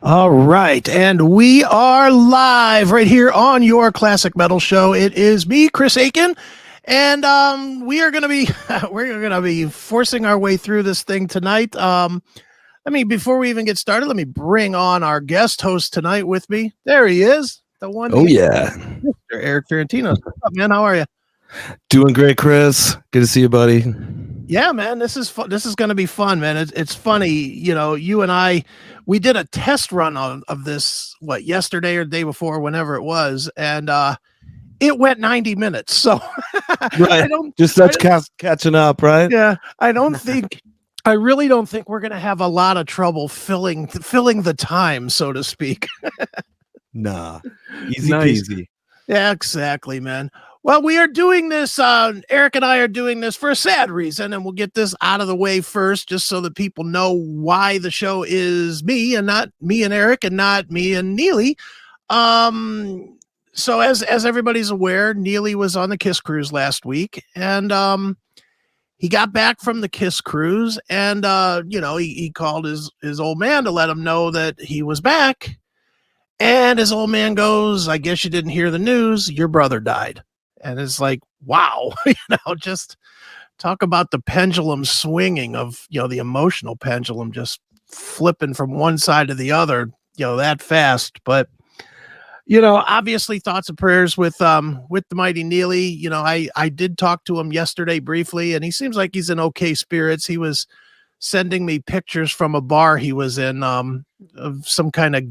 All right, and we are live right here on your Classic Metal Show. It is me, Chris Aiken, and we are going to be forcing our way through this thing tonight. Before we even get started, let me bring on our guest host tonight with me. There he is, the one. Oh yeah, Mr. Erik Ferentinos. What's up, man? How are you? Doing great, Chris. Good to see you, buddy. Yeah, man, this is this is going to be fun, man. It's funny, you and I, we did a test run of this yesterday or the day before, whenever it was, and it went 90 minutes. So right, catching up, right? Yeah, I really don't think we're going to have a lot of trouble filling the time, so to speak. Nah, easy peasy. Yeah, exactly, man. Well, we are doing this. Erik and I are doing this for a sad reason, and we'll get this out of the way first, just so that people know why the show is me and not me and Erik, and not me and Neeley. So as everybody's aware, Neeley was on the Kiss cruise last week, and he got back from the Kiss cruise, and he called his old man to let him know that he was back. And his old man goes, "I guess you didn't hear the news. Your brother died." And it's like, wow, just talk about the pendulum swinging of, the emotional pendulum just flipping from one side to the other, that fast. But, obviously thoughts and prayers with the mighty Neeley. I did talk to him yesterday briefly, and he seems like he's in okay spirits. He was sending me pictures from a bar he was in, of some kind of,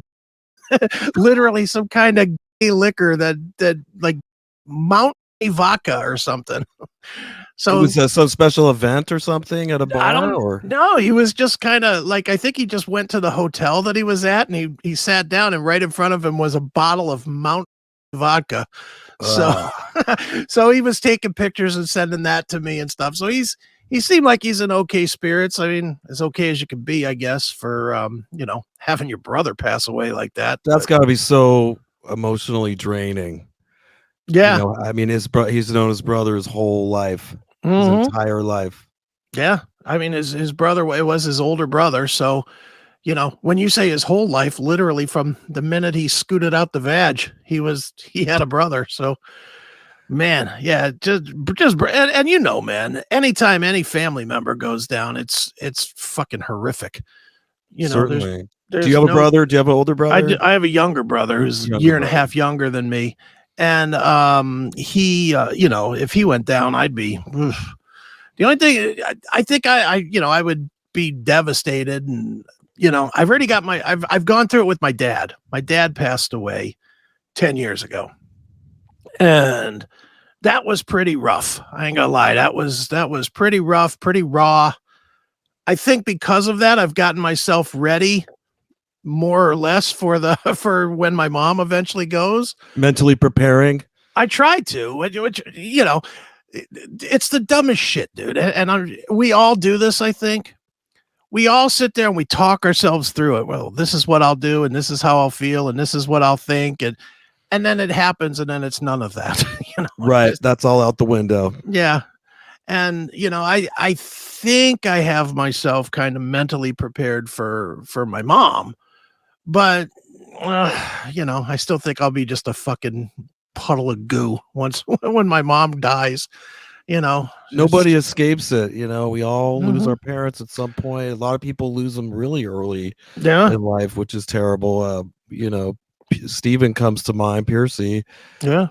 literally some kind of gay liquor that like Mount vodka or something. So it was some special event or something at a bar, No, he was just kind of like, I think he just went to the hotel that he was at, and he sat down, and right in front of him was a bottle of Mount vodka. So he was taking pictures and sending that to me and stuff. So he seemed like he's in okay spirits. I mean, as okay as you can be, I guess, for having your brother pass away like that. That's got to be so emotionally draining. Yeah, he's known his brother his whole life, his entire life. Yeah, I mean, his brother, it was his older brother. So, when you say his whole life, literally from the minute he scooted out the vag, he had a brother. So, man, yeah, just and man, anytime any family member goes down, it's fucking horrific. Certainly. Do you have a brother? Do you have an older brother? I have a younger brother who's a year and a half younger than me. And he, if he went down, I'd be. The only thing I think I would be devastated, and I've already got I've gone through it with my dad. My dad passed away 10 years ago, and that was pretty rough. I ain't gonna lie, that was pretty rough, pretty raw. I think because of that, I've gotten myself ready, more or less, for when my mom eventually goes. Mentally preparing. I tried to, which it's the dumbest shit, dude. And we all do this. I think we all sit there and we talk ourselves through it. Well, this is what I'll do, and this is how I'll feel, and this is what I'll think, and then it happens, and then it's none of that. Right? That's all out the window. Yeah. And I think I have myself kind of mentally prepared for my mom. But, I still think I'll be just a fucking puddle of goo when my mom dies, Nobody escapes it. We all lose our parents at some point. A lot of people lose them really early in life, which is terrible. Steven comes to mind, Piercy. Yeah.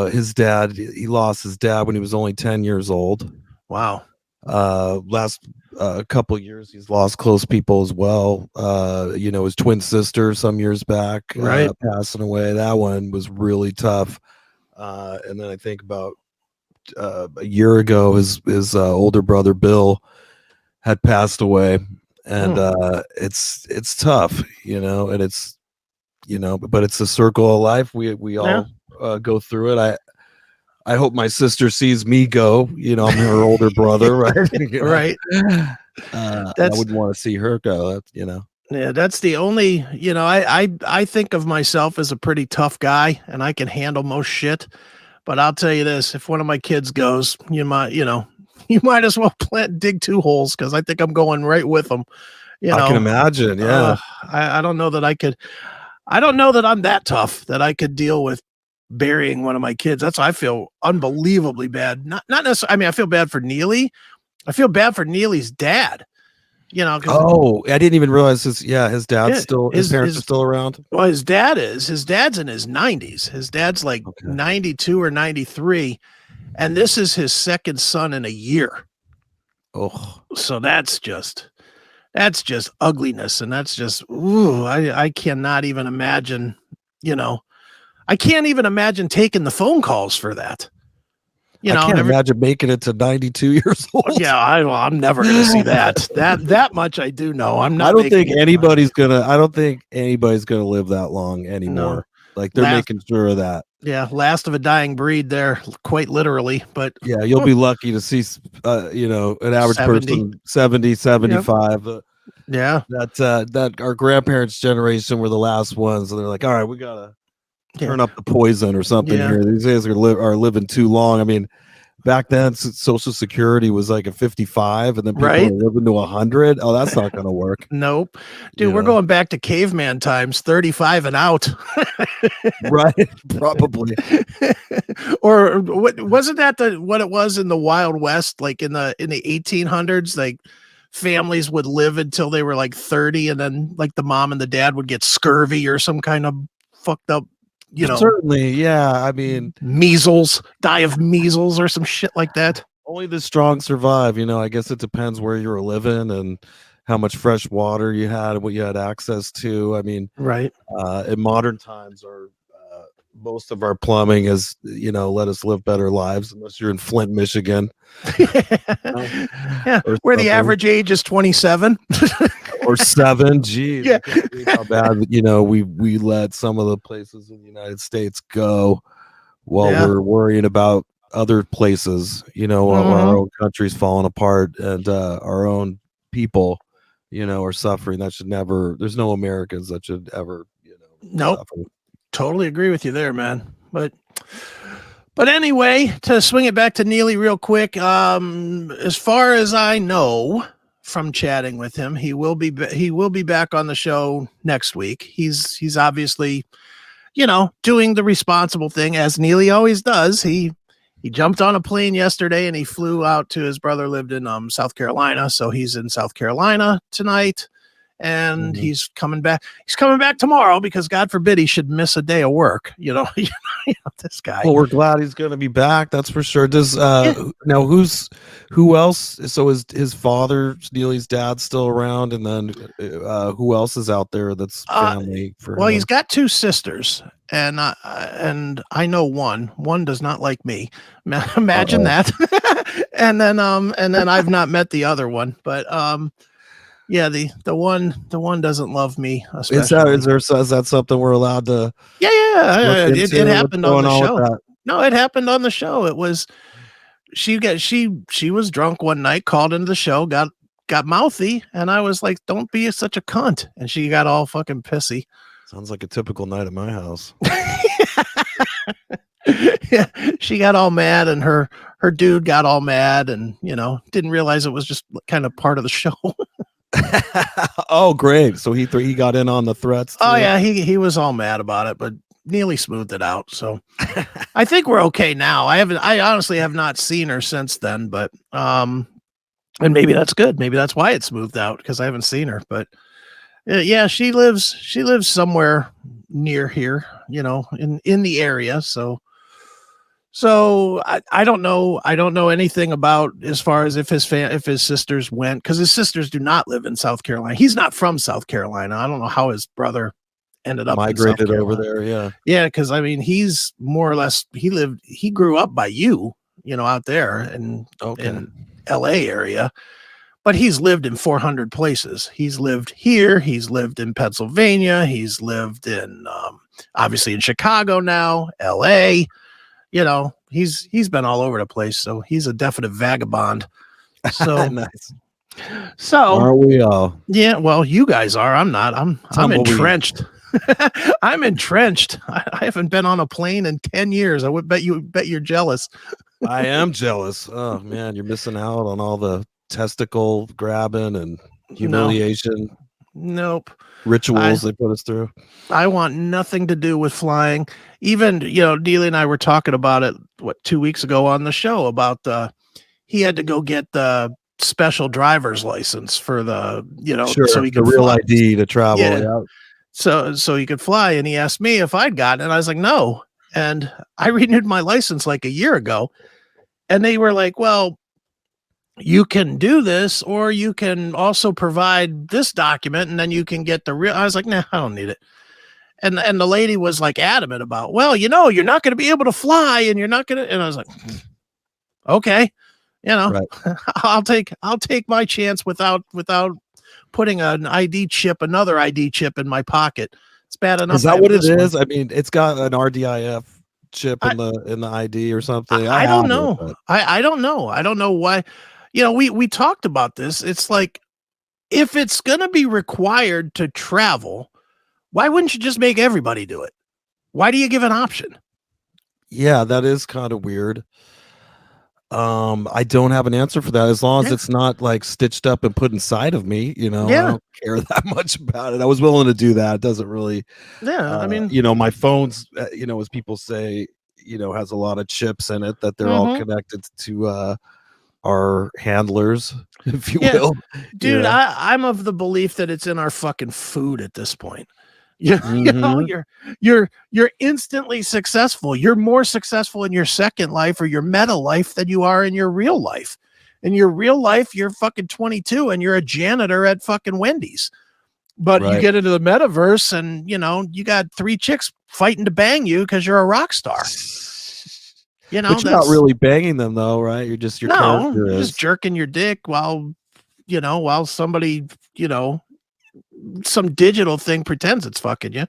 His dad, he lost his dad when he was only 10 years old. Wow. Last couple of years he's lost close people as well. His twin sister some years back, right, passing away. That one was really tough. And then I think about a year ago, his older brother Bill had passed away, and it's tough, and it's but it's a circle of life. We all go through it. I hope my sister sees me go. I'm her older brother, right? Right. I wouldn't want to see her go. Yeah, that's the only. I think of myself as a pretty tough guy, and I can handle most shit. But I'll tell you this: if one of my kids goes, you might as well dig 2 holes, because I think I'm going right with them. You I can know, imagine. Yeah. I don't know that I could. I don't know that I'm that tough that I could deal with burying one of my kids. That's why I feel unbelievably bad. Not necessarily. I mean, I feel bad for Neeley. I feel bad for Neely's dad. You know, because I didn't even realize his dad's yeah, still his parents are still around. well, his dad's in his 90s. His dad's like 92 or 93, and this is his second son in a year. Oh, So that's just ugliness, and that's just ooh, I cannot even imagine, you know. I can't even imagine taking the phone calls for that. I can't imagine making it to 92 years old. Yeah, I'm never going to see that. That much I do know. I'm not. I don't think anybody's gonna live that long anymore. No. Like they're making sure of that. Yeah, last of a dying breed there, quite literally. But yeah, you'll be lucky to see, an average 70. person 70, 75. Yeah, that our grandparents' generation were the last ones, and they're like, all right, we gotta turn up the poison or something here. These guys are living too long. I mean, back then Social Security was like a 55, and then people are living to 100. Oh, that's not gonna work. Nope, dude. We're going back to caveman times, 35 and out. Right, probably. Or wasn't that what it was in the Wild West, like in the 1800s? Like families would live until they were like 30, and then like the mom and the dad would get scurvy or some kind of fucked up, certainly, yeah. I mean, die of measles or some shit like that. Only the strong survive. I guess it depends where you were living and how much fresh water you had and what you had access to. I mean, right. In modern times, most of our plumbing is, let us live better lives, unless you're in Flint, Michigan. Yeah, where the average age is 27 or 7. Geez, yeah. How bad we let some of the places in the United States go while we're worrying about other places. While our own country's falling apart and our own people, are suffering. That should never. There's no Americans that should ever, nope. suffer. Totally agree with you there, man. But anyway, to swing it back to Neeley real quick, as far as I know from chatting with him, he will be back on the show next week. He's obviously, doing the responsible thing, as Neeley always does. He jumped on a plane yesterday and he flew out to his brother lived in South Carolina, so he's in South Carolina tonight. And he's coming back. He's coming back tomorrow because God forbid he should miss a day of work. This guy. Well, we're glad he's going to be back. That's for sure. Does now who else? So is his father, Neely's dad, still around? And then who else is out there that's family for him? He's got 2 sisters, and I know one. One does not like me. Imagine that. and then I've not met the other one, but yeah, the one doesn't love me. Especially. Is that something we're allowed to? Yeah. It happened on the show. No, it happened on the show. It was she was drunk one night, called into the show, got mouthy, and I was like, "Don't be such a cunt," and she got all fucking pissy. Sounds like a typical night at my house. Yeah, she got all mad, and her dude got all mad, and didn't realize it was just kind of part of the show. Oh, great! So he got in on the threats too? Oh yeah, he was all mad about it, but Neeley smoothed it out. So I think we're okay now. I honestly have not seen her since then, but and maybe that's good. Maybe that's why it smoothed out, because I haven't seen her. But yeah, she lives somewhere near here, in the area. So I don't know. I don't know anything about as far as if his sisters went, because his sisters do not live in South Carolina. He's not from South Carolina. I don't know how his brother ended up migrated over there. Yeah, because I mean, he's more or less he grew up by out there in L.A. area, but he's lived in 400 places. He's lived here. He's lived in Pennsylvania. He's lived in obviously in Chicago now, L.A. He's been all over the place, so he's a definite vagabond. So nice. So are we all? Yeah, well, you guys are. I'm not. I'm entrenched. I'm entrenched. I haven't been on a plane in 10 years. I would bet you're jealous. I am jealous. Oh man, you're missing out on all the testicle grabbing and humiliation, nope. rituals they put us through. I want nothing to do with flying. Even, Neeley and I were talking about it, 2 weeks ago on the show about he had to go get the special driver's license for the, Sure, so he the could real fly. ID to travel. Yeah. Yeah. So he could fly. And he asked me if I'd gotten it. And I was like, no. And I renewed my license like a year ago. And they were like, well, you can do this, or you can also provide this document, and then you can get the real. I was like, nah, I don't need it. And the lady was like adamant about, well, you're not going to be able to fly, and you're not going to. And I was like, okay, right. I'll take my chance without putting another ID chip in my pocket. It's bad enough. Is that what it is? I mean, it's got an RDIF chip in the ID or something. I don't know. I don't know. I don't know why. We talked about this. It's like, if it's going to be required to travel, why wouldn't you just make everybody do it? Why do you give an option? Yeah, that is kind of weird. I don't have an answer for that. As long as it's not like stitched up and put inside of me, I don't care that much about it. I was willing to do that. It doesn't really. Yeah, I mean, my phone's, as people say, has a lot of chips in it that they're all connected to our handlers, if you will. Dude, I'm of the belief that it's in our fucking food at this point. You're instantly successful. You're more successful in your second life or your meta life than you are in your real life. In your real life, you're fucking 22 and you're a janitor at fucking Wendy's. But you get into the metaverse and, you got 3 chicks fighting to bang you because you're a rock star. But you're not really banging them though, right? You're just you're just jerking your dick while somebody, some digital thing pretends it's fucking you.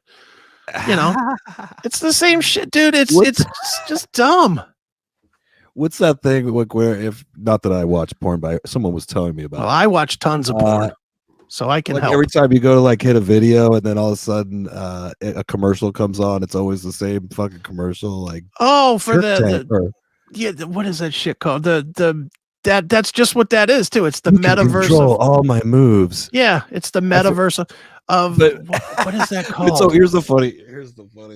It's the same shit, dude. It's just dumb. What's that thing like where, if not that I watch porn, but someone was telling me about? Well, I watch tons of porn, so I can help. Every time you go to like hit a video, and then all of a sudden a commercial comes on, it's always the same fucking commercial. Like, for what is that shit called? That's just what that is too. It's the metaverse. Control all my moves. Yeah, it's the metaverse of what is that called? So here's the funny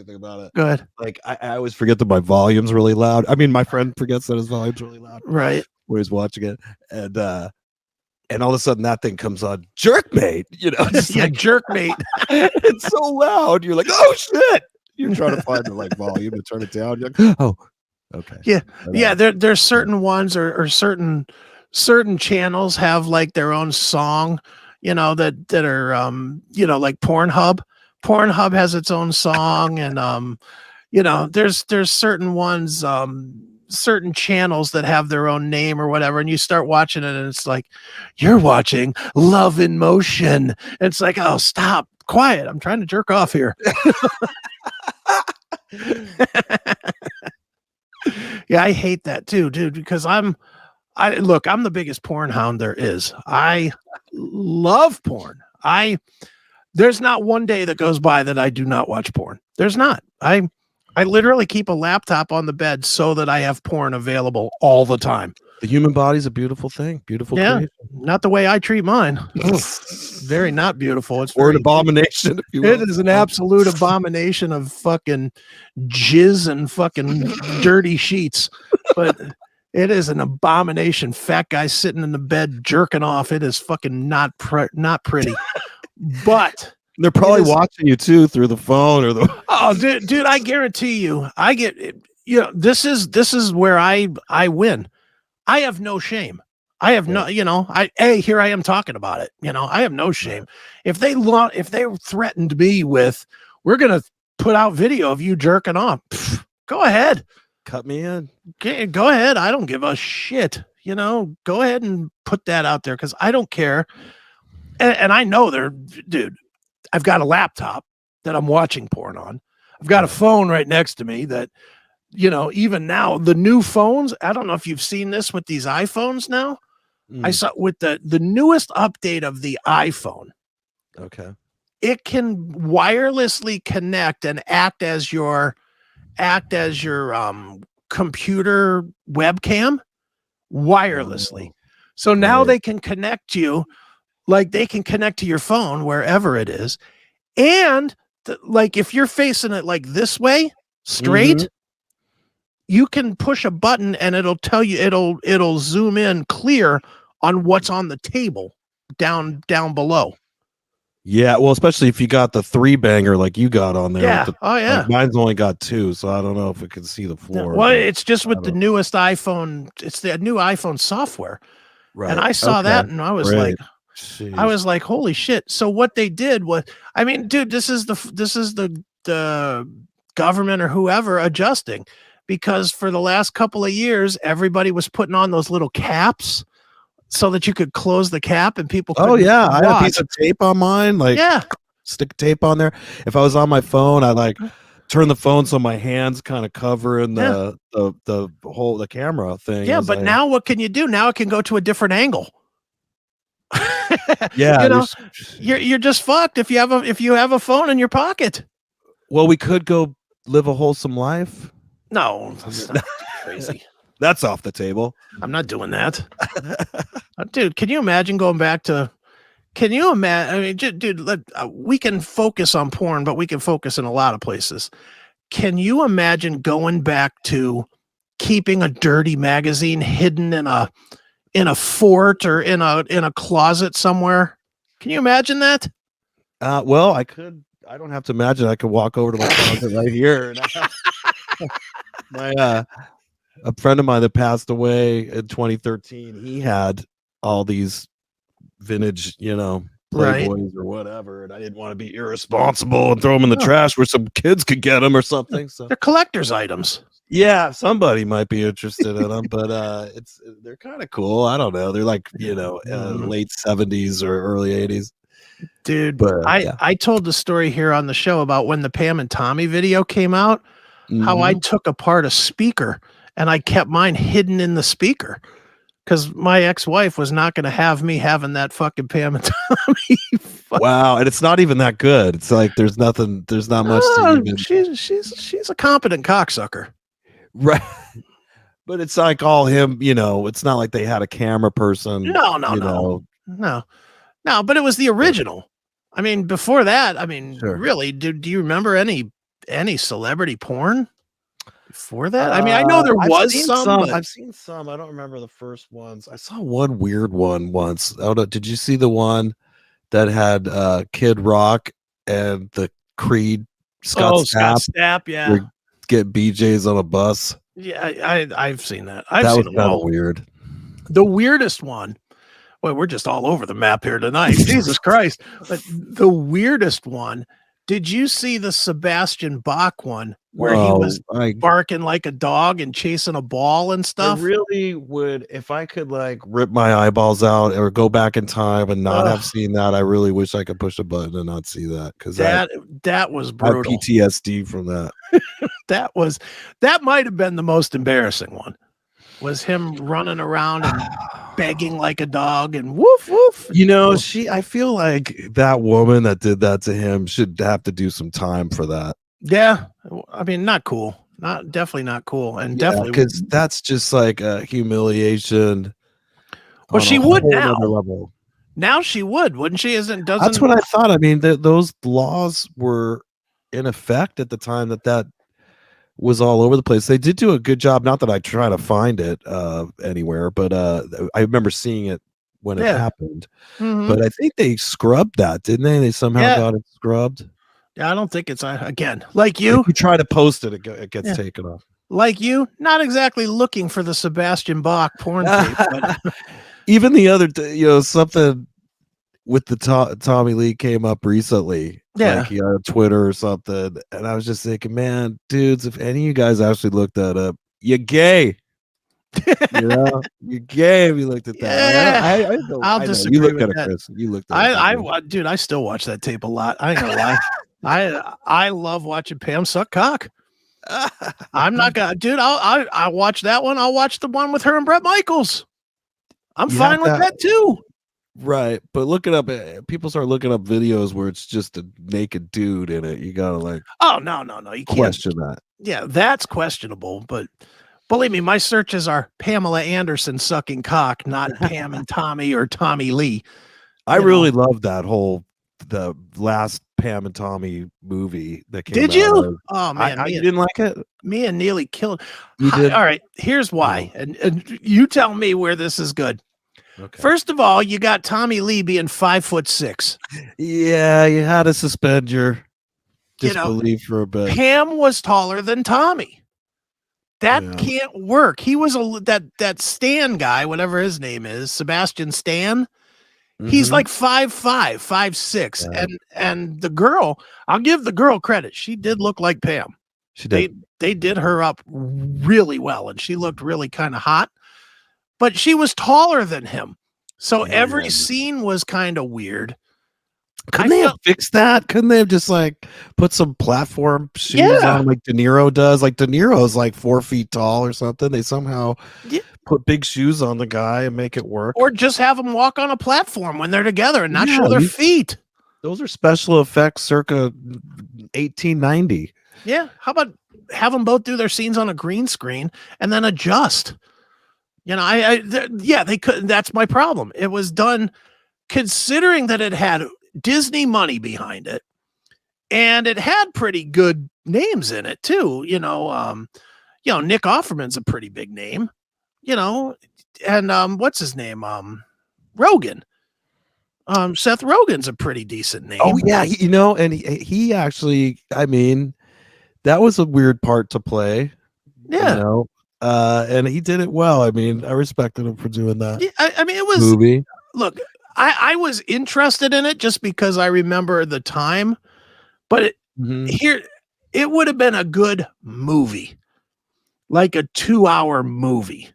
thing about it. Go ahead. Like I always forget that my volume's really loud. I mean, my friend forgets that his volume's really loud. Right. When he's watching it, and all of a sudden that thing comes on, Jerkmate. Jerkmate. It's so loud. You're like, oh shit. You're trying to find the like volume to turn it down. You're like, oh. Okay. Yeah. There's certain ones or certain channels have like their own song, that are like Pornhub. Pornhub has its own song, and there's certain ones, certain channels that have their own name or whatever, and you start watching it and it's like, you're watching Love in Motion. And it's like, oh, stop, quiet. I'm trying to jerk off here. Yeah, I hate that too, dude, because I'm the biggest porn hound there is. I love porn. There's not one day that goes by that I do not watch porn. There's not. I literally keep a laptop on the bed so that I have porn available all the time. The human body's a beautiful thing. Beautiful. Yeah. Creation. Not the way I treat mine. Very not beautiful. It's an abomination. If you will. It is an absolute abomination of fucking jizz and fucking dirty sheets. But it is an abomination. Fat guy sitting in the bed jerking off. It is fucking not pretty. But they're probably watching you too through the phone or the. Oh, dude, I guarantee you, I get it. This is where I win. I have no shame. I have no, here I am talking about it. I have no shame. If they threatened me with, we're going to put out video of you jerking off. Go ahead. Cut me in. Okay, go ahead. I don't give a shit. Go ahead and put that out there because I don't care. And I know dude, I've got a laptop that I'm watching porn on. I've got a phone right next to me that, even now, the new phones, I don't know if you've seen this with these iPhones now. I saw with the newest update of the iPhone. Okay. It can wirelessly connect and act as your computer webcam wirelessly. So now they can connect you Like they can connect to your phone wherever it is. And like if you're facing it like this way, straight, you can push a button and it'll tell you, it'll zoom in clear on what's on the table down below. Yeah, well, especially if you got the 3-banger like you got on there. Yeah. With Like mine's only got 2, so I don't know if it can see the floor. Well, it's just with the newest iPhone. It's the new iPhone software. Right. And I saw that and I was like, holy shit. So what they did was, I mean, dude, this is the government or whoever adjusting, because for the last couple of years, everybody was putting on those little caps so that you could close the cap and people could I had a piece of tape on mine, like stick tape on there. If I was on my phone, I like turn the phone so my hands kind of covering the camera thing. Yeah, but now what can you do? Now it can go to a different angle. Yeah, you know, you're just fucked if you have a phone in your pocket. Well, we could go live a wholesome life. No, that's not crazy. That's off the table. I'm not doing that. Dude, can you imagine going back to, can you imagine? I mean, dude, we can focus on porn, but we can focus in a lot of places. Can you imagine going back to keeping a dirty magazine hidden in a fort or in a closet somewhere? Can you imagine that? Well, I could. I don't have to imagine. I could walk over to my closet right here. And a friend of mine that passed away in 2013, he had all these vintage, Playboys or whatever, and I didn't want to be irresponsible and throw them in the trash where some kids could get them or something. So they're collector's items. Yeah, somebody might be interested in them, but they're kind of cool. I don't know. They're like late 70s or early 80s. Dude, but I told the story here on the show about when the Pam and Tommy video came out, how I took apart a speaker and I kept mine hidden in the speaker because my ex-wife was not going to have me having that fucking Pam and Tommy. Wow, and it's not even that good. It's like there's not much to even. She's a competent cocksucker. Right. But it's like all him, it's not like they had a camera person. No, but it was the original. I mean, before that, really, do you remember any celebrity porn before that? I mean, I know there was some. I've seen some. I don't remember the first ones. I saw one weird one once. I don't know. Did you see the one that had Kid Rock and the Creed Scott Stapp? Yeah. Get BJs on a bus. Yeah, I've seen that. That was kind of weird. The weirdest one. Well, we're just all over the map here tonight. Jesus Christ. But the weirdest one, did you see the Sebastian Bach one where he was barking like a dog and chasing a ball and stuff? I really would, if I could like rip my eyeballs out or go back in time and not have seen that, I really wish I could push a button and not see that, because that was brutal. I have PTSD from that. that might have been the most embarrassing one. Was him running around and begging like a dog and woof woof. I feel like that woman that did that to him should have to do some time for that. Yeah, I mean, not cool. Definitely not cool, and definitely because that's just like a humiliation. Well, she would now. Level. Now she would, wouldn't she? That's what I thought. I mean, those laws were in effect at the time that was all over the place. They did do a good job. Not that I try to find it anywhere, but I remember seeing it when it happened. Mm-hmm. But I think they scrubbed that, didn't they? They somehow got it scrubbed. Yeah, I don't think it's again like you. If you try to post it, it gets taken off. Like you, not exactly looking for the Sebastian Bach porn tape, but even the other, something with the Tommy Lee came up recently. Yeah, like he had Twitter or something, and I was just thinking, man, dudes, if any of you guys actually looked that up, you're gay. You're gay if you looked at that. Yeah. I'll disagree. You looked at it, Chris. You looked at it. Dude, I still watch that tape a lot. I ain't gonna lie. I love watching Pam suck cock. I'm not gonna, dude. I watch that one. I'll watch the one with her and Bret Michaels. I'm fine with that too. Right, but look it up. People start looking up videos where it's just a naked dude in it. You gotta like, oh no, you can't question that. Yeah, that's questionable. But believe me, my searches are Pamela Anderson sucking cock, not Pam and Tommy or Tommy Lee. I really loved that whole the last Pam and Tommy movie that came out. Did you? Oh man, you didn't like it? Me and Neeley killed. You did? All right, here's why, and you tell me where this is good. Okay. First of all, you got Tommy Lee being 5'6". Yeah, you had to suspend your disbelief for a bit. Pam was taller than Tommy. That can't work. He was that Stan guy, whatever his name is, Sebastian Stan. He's like 5'5", 5'6", and the girl, I'll give the girl credit. She did look like Pam. She did. They did her up really well, and she looked really kind of hot. But she was taller than him, so every scene was kind of weird. Couldn't they have fixed that? Couldn't they have just like put some platform shoes on like De Niro does? Like De Niro's like 4 feet tall or something. They somehow put big shoes on the guy and make it work. Or just have them walk on a platform when they're together and not show their feet. Those are special effects circa 1890. Yeah. How about have them both do their scenes on a green screen and then adjust? You know, they could. That's my problem. It was done considering that it had Disney money behind it, and it had pretty good names in it too. Nick Offerman's a pretty big name, and what's his name? Rogen. Seth Rogen's a pretty decent name. Oh yeah, and he actually, I mean, that was a weird part to play. Yeah. And he did it well. I mean, I respected him for doing that. Yeah, I mean, it was movie. Look, I was interested in it just because I remember the time, but it would have been a good movie, like a 2-hour movie.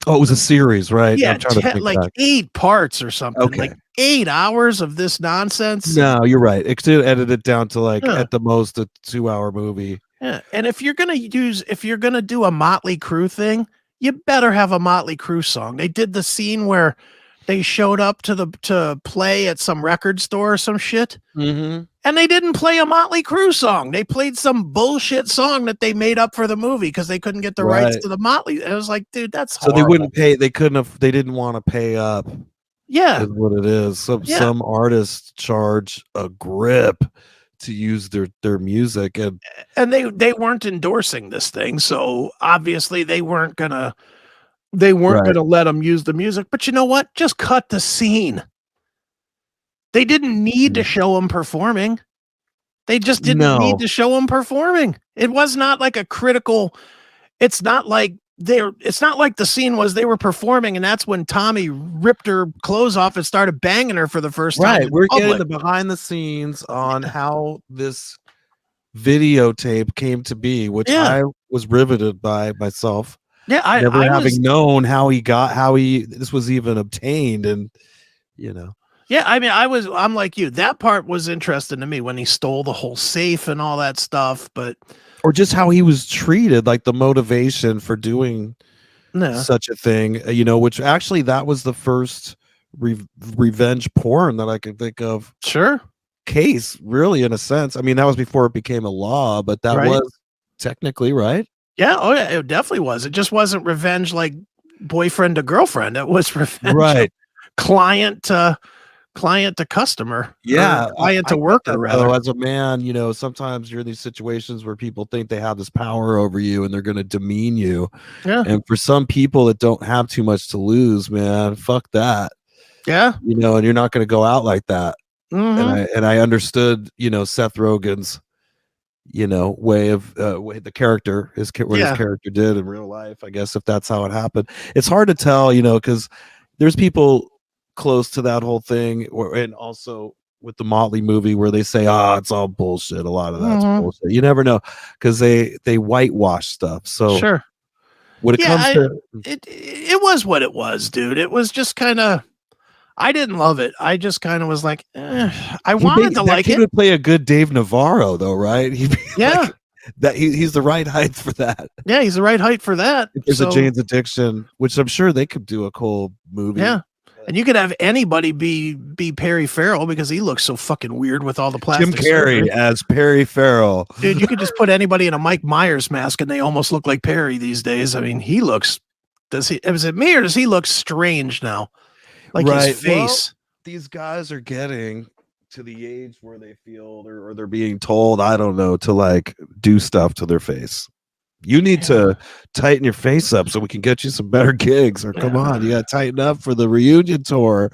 Oh, it was a series, right? Yeah, like 8 parts or something. Okay. Like 8 hours of this nonsense. No, you're right. It should edit it down to like at the most a 2-hour movie. Yeah, and if you're gonna do a Motley Crue thing, you better have a Motley Crue song. They did the scene where they showed up to play at some record store or some shit, and they didn't play a Motley Crue song. They played some bullshit song that they made up for the movie because they couldn't get the rights to the Motley. I was like, dude, that's horrible. So they wouldn't pay. They couldn't have. They didn't want to pay up. Yeah, is what it is. Some artists charge a grip to use their music, and they weren't endorsing this thing, so obviously they weren't gonna let them use the music. But you know what? Just cut the scene. They didn't need to show them performing. They just didn't need to show them performing. It was not like a critical. It's not like the scene was they were performing and that's when Tommy ripped her clothes off and started banging her for the first time. Right. We're getting the behind the scenes on how this videotape came to be, which I was riveted by myself. Yeah, never having known how this was even obtained, and Yeah, I mean, I'm like you. That part was interesting to me when he stole the whole safe and all that stuff, or just how he was treated, like the motivation for doing such a thing, which actually that was the first revenge porn that I could think of. Sure. Case, really, in a sense. I mean, that was before it became a law, but that was technically right. Yeah. Oh yeah, it definitely was. It just wasn't revenge like boyfriend to girlfriend. It was revenge client to customer. Yeah. Client to worker, rather. As a man, sometimes you're in these situations where people think they have this power over you and they're going to demean you. Yeah. And for some people that don't have too much to lose, man, fuck that. Yeah. And you're not going to go out like that. Mm-hmm. And I understood, Seth Rogen's, way of way the character, his character did in real life, I guess, if that's how it happened. It's hard to tell, because there's people close to that whole thing, and also with the Motley movie where they say, it's all bullshit. A lot of that's bullshit. You never know, because they whitewash stuff. So sure. When it comes to it was what it was, dude. It was just kind of. I didn't love it. I just kind of was like, I wanted to like it. He would play a good Dave Navarro, though, right? Yeah. He's the right height for that. Yeah, he's the right height for that. There's a Jane's Addiction, which I'm sure they could do a cool movie. Yeah. And you could have anybody be Perry Farrell because he looks so fucking weird with all the plastic. Jim Carrey as Perry Farrell. Dude, you could just put anybody in a Mike Myers mask and they almost look like Perry these days. I mean, is it me or does he look strange now? Like his face. these guys are getting to the age where they feel or they're being told, I don't know, to like do stuff to their face. You need to tighten your face up so we can get you some better gigs, or come on, you got to tighten up for the reunion tour.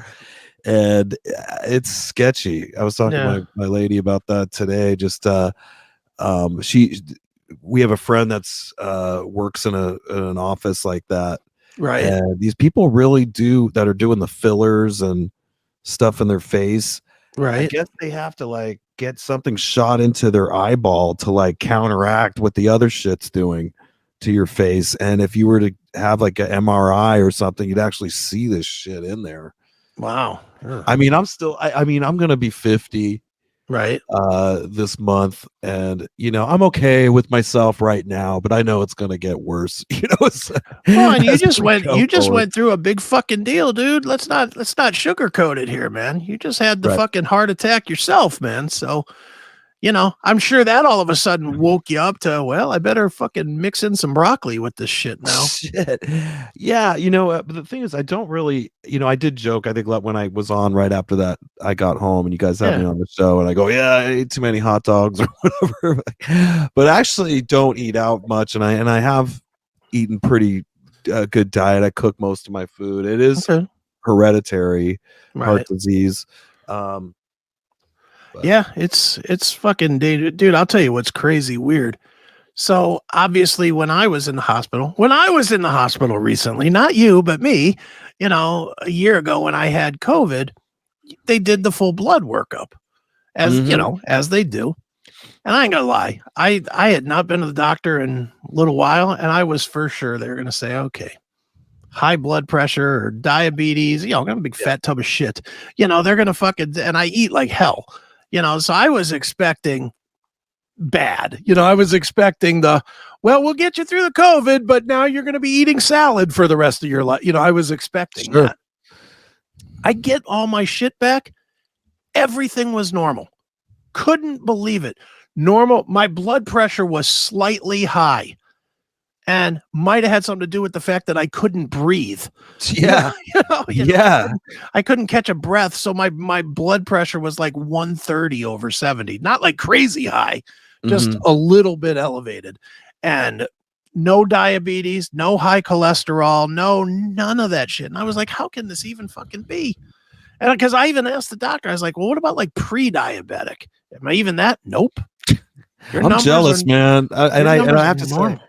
And it's sketchy. I was talking to my lady about that today. Just we have a friend that's works in an office like that, Right. and these people really that are doing the fillers and stuff in their face. Right. I guess they have to like get something shot into their eyeball to like counteract what the other shit's doing to your face. And if you were to have like an MRI or something, you'd actually see this shit in there. Wow. I mean, I mean, I'm gonna be 50 right this month, and I'm okay with myself right now, but I know it's gonna get worse. And you just went through a big fucking deal, dude. Let's not sugarcoat it here, man. You just had the fucking heart attack yourself, man. So I'm sure that all of a sudden woke you up to, well, I better fucking mix in some broccoli with this shit now. Shit. Yeah. But the thing is, I don't really, I did joke, I think when I was on right after that, I got home and you guys had me on the show and I go, yeah, I ate too many hot dogs or whatever, but I actually don't eat out much. And I have eaten pretty good diet. I cook most of my food. It is hereditary heart disease. Yeah, it's fucking dude. I'll tell you what's crazy weird. So obviously when I was in the hospital recently, not you, but me, a year ago when I had COVID, they did the full blood workup as, as they do. And I ain't gonna lie, I had not been to the doctor in a little while, and I was for sure they were gonna say, okay, high blood pressure or diabetes, I'm a big fat tub of shit. They're gonna fucking, and I eat like hell. So I was expecting bad. I was expecting we'll get you through the COVID, but now you're going to be eating salad for the rest of your life. I was expecting that. I get all my shit back. Everything was normal. Couldn't believe it. Normal. My blood pressure was slightly high and might have had something to do with the fact that I couldn't breathe. Yeah. I couldn't catch a breath. So my blood pressure was like 130 over 70, not like crazy high, just a little bit elevated, and no diabetes, no high cholesterol, none of that shit. And I was like, how can this even fucking be? And because I even asked the doctor, I was like, well, what about like pre-diabetic? Am I even that? Nope. I'm jealous, man. And I have to say,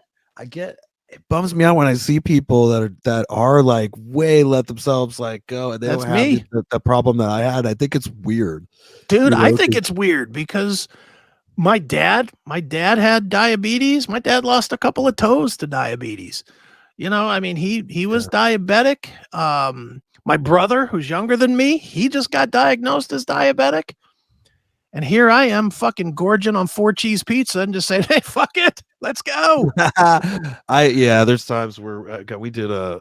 it bums me out when I see people that are like way let themselves like go, and they don't have the problem that I had. I think it's weird, dude. I think it's weird because my dad had diabetes. My dad lost a couple of toes to diabetes. I mean, he was diabetic. My brother, who's younger than me, he just got diagnosed as diabetic. And here I am fucking gorging on 4 cheese pizza and just saying, hey, fuck it. Let's go. There's times where we did an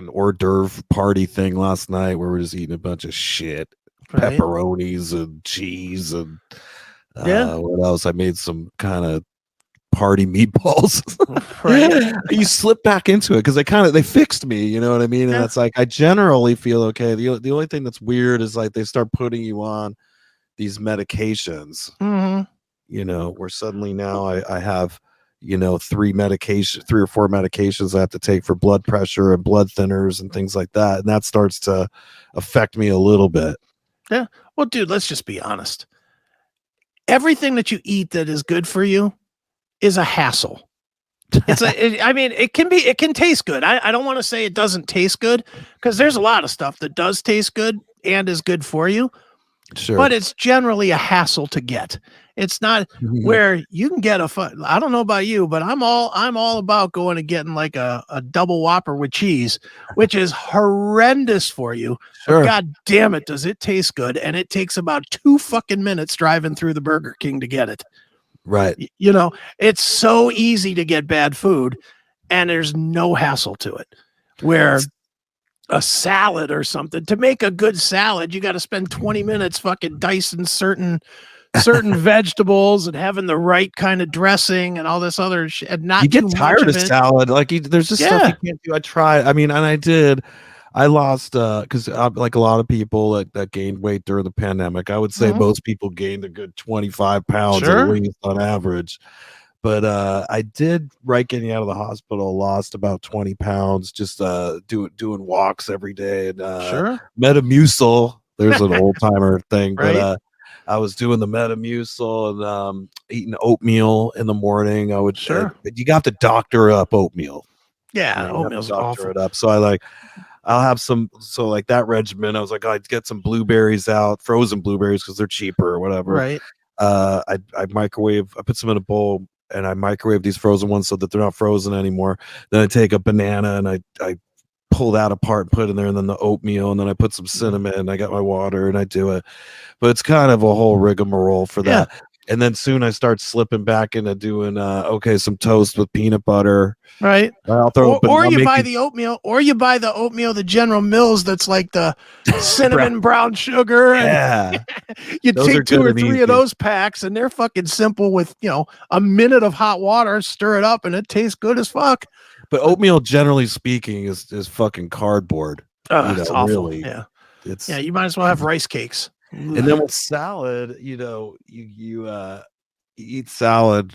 hors d'oeuvre party thing last night where we're just eating a bunch of shit, pepperonis and cheese and what else? I made some kind of party meatballs. You slip back into it because they fixed me, you know what I mean? And it's like I generally feel okay. The only thing that's weird is like they start putting you on these medications, where suddenly now I have, 3 or 4 medications I have to take for blood pressure and blood thinners and things like that. And that starts to affect me a little bit. Yeah. Well, dude, let's just be honest. Everything that you eat that is good for you is a hassle. It can taste good. I don't want to say it doesn't taste good because there's a lot of stuff that does taste good and is good for you. Sure. But it's generally a hassle to get. It's not where you can get I don't know about you, but I'm all about going and getting like a double Whopper with cheese, which is horrendous for you. Sure. God damn it, does it taste good? And it takes about 2 fucking minutes driving through the Burger King to get it. Right. It's so easy to get bad food and there's no hassle to it. Where a salad or something, to make a good salad, you got to spend 20 minutes fucking dicing certain vegetables and having the right kind of dressing and all this other shit. And not you get tired of salad. Like there's just stuff you can't do. I tried. I mean, and I did. I lost because like a lot of people that gained weight during the pandemic. I would say Mhm. most people gained a good 25 pounds at Sure. least on average. But I did, right getting out of the hospital, lost about 20 pounds just doing walks every day and Sure. Metamucil. There's an old timer thing, but Right. I was doing the Metamucil and eating oatmeal in the morning. I would, Sure. but you got to doctor up oatmeal. Yeah, You have to oatmeal's doctor awful. it up. So I'll have some, so like that regimen. I was like, I'd get some blueberries out, frozen blueberries because they're cheaper or whatever. Right. I microwave, I put some in a bowl and I microwave these frozen ones so that they're not frozen anymore. Then I take a banana and I pull that apart and put it in there, and then the oatmeal, and then I put some cinnamon and I got my water and I do it. But it's kind of a whole rigmarole for Yeah. that. And then soon I start slipping back into doing some toast with peanut butter. Right. I'll throw Or I'll you make buy these the oatmeal, the General Mills that's like the brown. cinnamon brown sugar, and Yeah, you those are take 2 good or and 3 of easy. those packs, and they're fucking simple with, a minute of hot water, stir it up, and it tastes good as fuck. But oatmeal, generally speaking, is fucking cardboard. It's awful. Really, Yeah. it's. Yeah, you might as well have rice cakes. And then with salad, you eat salad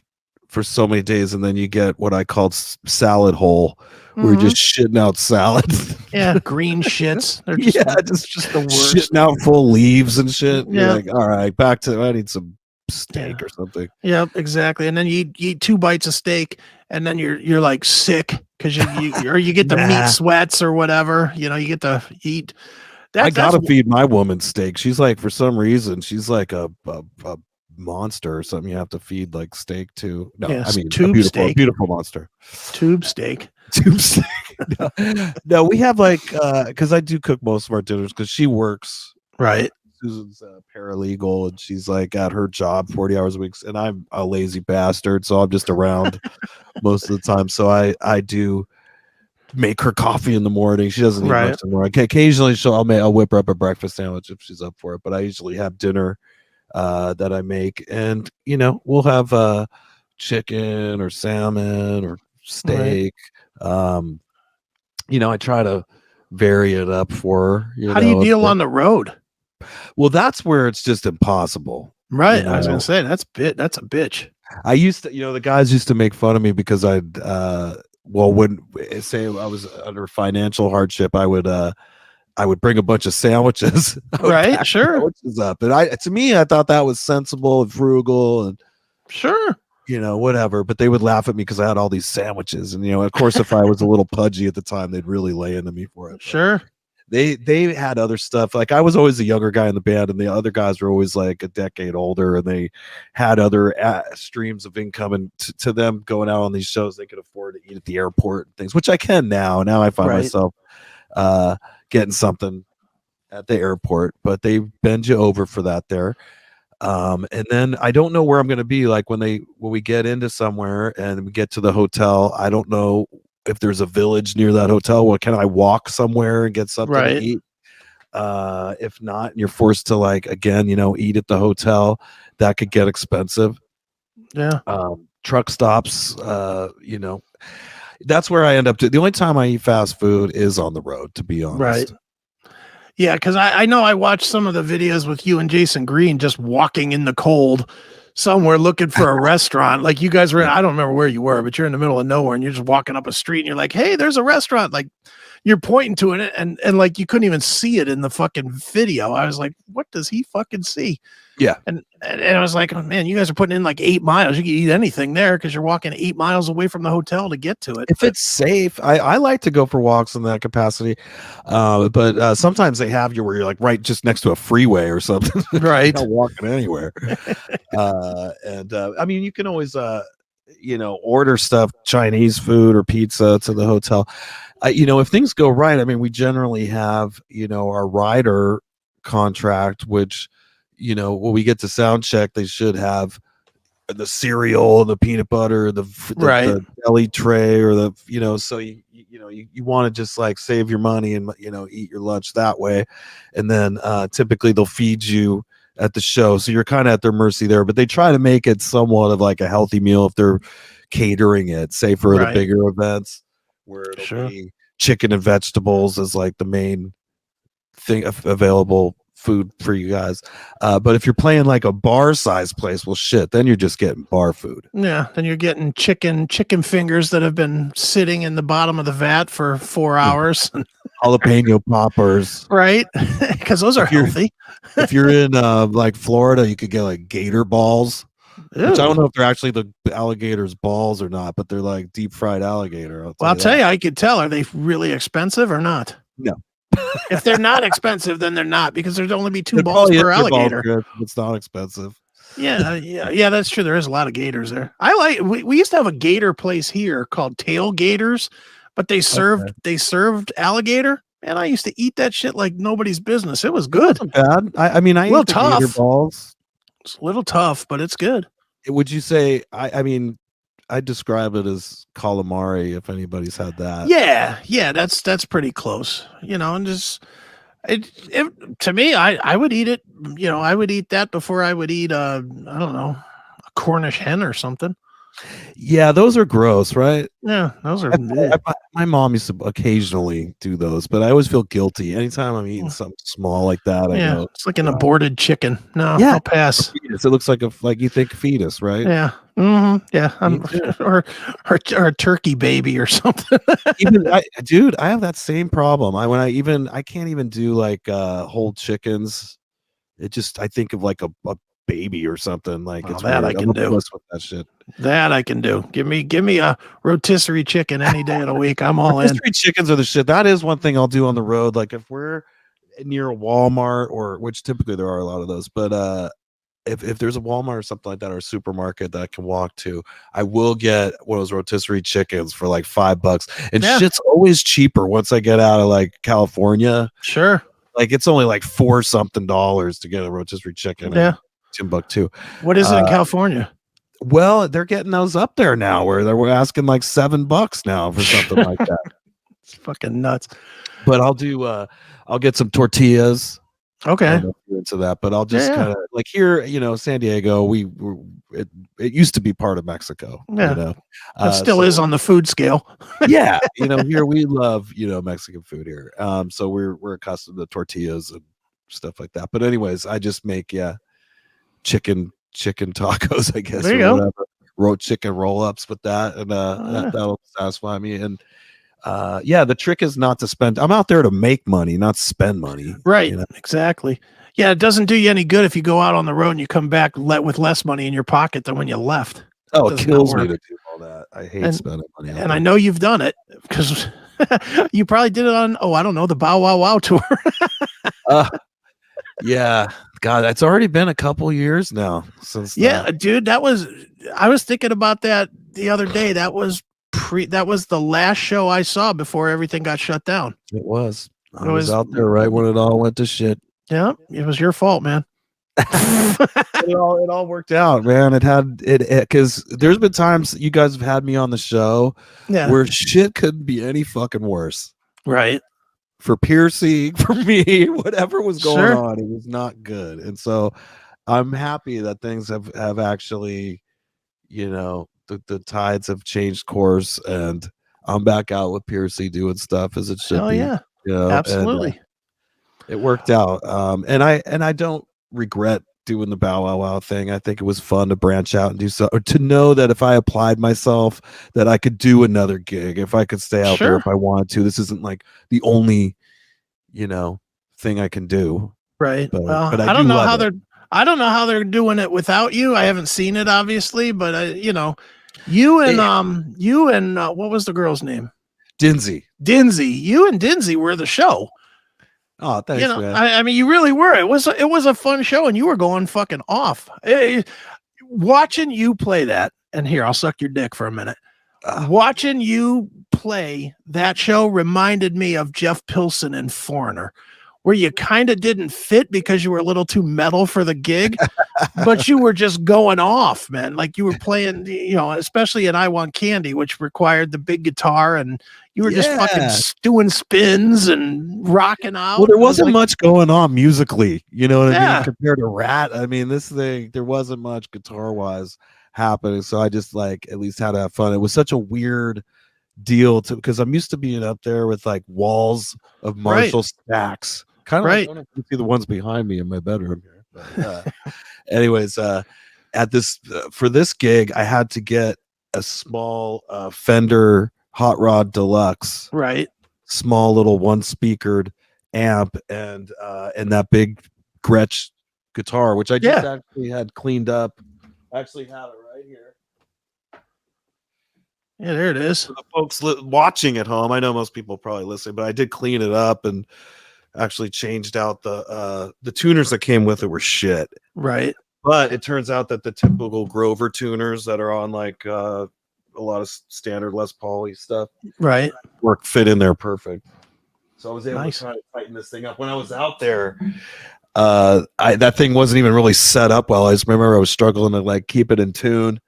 for so many days, and then you get what I call salad hole, where you're just shitting out salad. Yeah, green shits. They're just just the worst. Shitting out full leaves and shit. You're Yeah. like, all right, back to I need some steak or something. Yep, exactly. And then you eat 2 bites of steak, and then you're like sick because you get the meat sweats or whatever. You get to eat. I gotta feed my woman steak. She's like, for some reason, she's like a monster or something. You have to feed like steak too. No, Yes, I mean tube steak. beautiful monster. Tube steak. Tube steak. No, we have like because I do cook most of our dinners because she works. Right. Susan's a paralegal and she's like at her job 40 hours a week, and I'm a lazy bastard, so I'm just around most of the time. So I do make her coffee in the morning. She doesn't eat much in the morning. Occasionally I'll whip her up a breakfast sandwich if she's up for it, but I usually have dinner that I make, and we'll have chicken or salmon or steak. I try to vary it up for her. How do you deal on the road? Well, that's where it's just impossible. Right. I was gonna say that's a bitch. I used to, the guys used to make fun of me because I'd when say I was under financial hardship, I would bring a bunch of sandwiches. Right, sure. Sandwiches up. And I thought that was sensible and frugal and sure. Whatever. But they would laugh at me because I had all these sandwiches. And of course, if I was a little pudgy at the time, they'd really lay into me for it. But sure. They had other stuff. Like I was always the younger guy in the band, and the other guys were always like a decade older, and they had other streams of income. And to them, going out on these shows, they could afford to eat at the airport and things, which I can now. Now I find myself getting something at the airport, but they bend you over for that there. And then I don't know where I'm going to be. Like when we get into somewhere and we get to the hotel, I don't know if there's a village near that hotel. Well, can I walk somewhere and get something to eat? If not, and you're forced to eat at the hotel, that could get expensive. Yeah. Truck stops, that's where I end up to. The only time I eat fast food is on the road, to be honest. Right. Yeah, because I know I watched some of the videos with you and Jason Green just walking in the cold somewhere looking for a restaurant. Like you guys were, I don't remember where you were, but you're in the middle of nowhere and you're just walking up a street and you're like, hey, there's a restaurant. Like you're pointing to it and like you couldn't even see it in the fucking video. I was like, what does he fucking see? Yeah. And I was like, oh, man, you guys are putting in like 8 miles. You can eat anything there because you're walking 8 miles away from the hotel to get to it. If it's safe, I like to go for walks in that capacity. But sometimes they have you where you're like right just next to a freeway or something. Right. You're not walking anywhere. I mean, you can always, order stuff, Chinese food or pizza to the hotel. If things go right, I mean, we generally have, our rider contract, which, when we get to sound check, they should have the cereal, the peanut butter, the deli tray, or so you want to just like save your money and eat your lunch that way, and then typically they'll feed you at the show, so you're kind of at their mercy there. But they try to make it somewhat of like a healthy meal if they're catering it, say for the bigger events, where it'll be chicken and vegetables as like the main thing available food for you guys. But if you're playing like a bar size place, well, shit, then you're just getting bar food. Yeah, then you're getting chicken fingers that have been sitting in the bottom of the vat for 4 hours. Jalapeno poppers, right? Because those are healthy. If you're in like Florida, you could get like gator balls. Which I don't know if they're actually the alligator's balls or not, but they're like deep fried alligator. I'll tell you, I could tell. Are they really expensive or not? No. If they're not expensive, then they're not, because there'd only be 2 balls per alligator. It's not expensive. Yeah, that's true. There is a lot of gators there. We used to have a gator place here called Tailgaters, but they served alligator, and I used to eat that shit like nobody's business. It was good. It wasn't bad. I mean, I a little eat the tough. gator balls. It's a little tough, but it's good. Would you say? I mean, I describe it as calamari. If anybody's had that, yeah, that's pretty close. And just to me, I would eat it. I would eat that before I would eat I don't know, a Cornish hen or something. Yeah, those are gross, right? Yeah, those are. My mom used to occasionally do those, but I always feel guilty anytime I'm eating something small like that. I go, it's like an aborted chicken. No, I'll pass. It looks like you think fetus, right? Yeah, yeah. Or a turkey baby or something. Dude, I have that same problem. I can't even do like whole chickens. I think of like a baby or something. Like it's that weird. I can do with that shit. That I can do. Give me a rotisserie chicken any day of the week. I'm all in. Rotisserie chickens are the shit. That is one thing I'll do on the road. Like if we're near a Walmart, or which typically there are a lot of those, but if there's a Walmart or something like that, or a supermarket that I can walk to, I will get one of those rotisserie chickens for like $5. And shit's always cheaper once I get out of like California. Sure. Like it's only like $4 something to get a rotisserie chicken. Yeah. Timbuktu. What is it in California? Well, they're getting those up there now, where we're asking like $7 now for something like that. It's fucking nuts. But I'll get some tortillas. Okay. Into that, but I'll just kind of like here, San Diego. It used to be part of Mexico. Yeah, it still is on the food scale. Yeah, here we love Mexican food here. So we're accustomed to tortillas and stuff like that. But anyways, I just make chicken tacos, I guess. There you go. Wrote chicken roll-ups with that, and that'll satisfy me. And the trick is not to spend. I'm out there to make money, not spend money. Right. Exactly. Yeah, it doesn't do you any good if you go out on the road and you come back with less money in your pocket than when you left. Oh, it kills me to do all that. I hate spending money. And I know you've done it, because you probably did it on, I don't know, the Bow Wow Wow tour. Yeah, God, it's already been a couple years now since. Yeah, dude, I was thinking about that the other day. That was the last show I saw before everything got shut down. It was. I was out there right when it all went to shit. Yeah, it was your fault, man. it all worked out, man. Because there's been times you guys have had me on the show where shit couldn't be any fucking worse. Right. For Piercy, for me, whatever was going on, it was not good. And so I'm happy that things have actually, the tides have changed course, and I'm back out with Piercy doing stuff as it should be. Yeah. Absolutely. And, it worked out. And I don't regret doing the Bow Wow Wow thing. I think it was fun to branch out and do so, or to know that if I applied myself, that I could do another gig, if I could stay out there if I wanted to. This isn't like the only, thing I can do. Right. But I don't know how they're doing it without you. I haven't seen it, obviously, but you and what was the girl's name? Dinsey. You and Dinsey were the show. Oh, thanks, man. I mean, you really were. It was a fun show, and you were going fucking off. Watching you play that, and here, I'll suck your dick for a minute. Watching you play that show reminded me of Jeff Pilson in Foreigner, where you kind of didn't fit because you were a little too metal for the gig, but you were just going off, man. Like you were playing, especially in I Want Candy, which required the big guitar, and you were just fucking doing spins and rocking out. Well, there wasn't much going on musically, you know what I mean? Compared to Rat. I mean, this thing, there wasn't much guitar wise happening. So I just at least had to have fun. It was such a weird deal to, because I'm used to being up there with like walls of Marshall stacks, kind of like, I don't know if you see the ones behind me in my bedroom here. But anyways, at this for this gig, I had to get a small Fender Hot Rod Deluxe, small little one speakered amp, and that big Gretsch guitar, which I just actually had cleaned up. I actually have it right here. Yeah, there it is. For the folks watching at home, I know most people probably listen, but I did clean it up and actually changed out the tuners that came with it were shit. Right. But it turns out that the typical Grover tuners that are on like a lot of standard Les Paul stuff, fit in there perfect. So I was able to try to tighten this thing up. When I was out there, that thing wasn't even really set up well. I just remember I was struggling to like keep it in tune,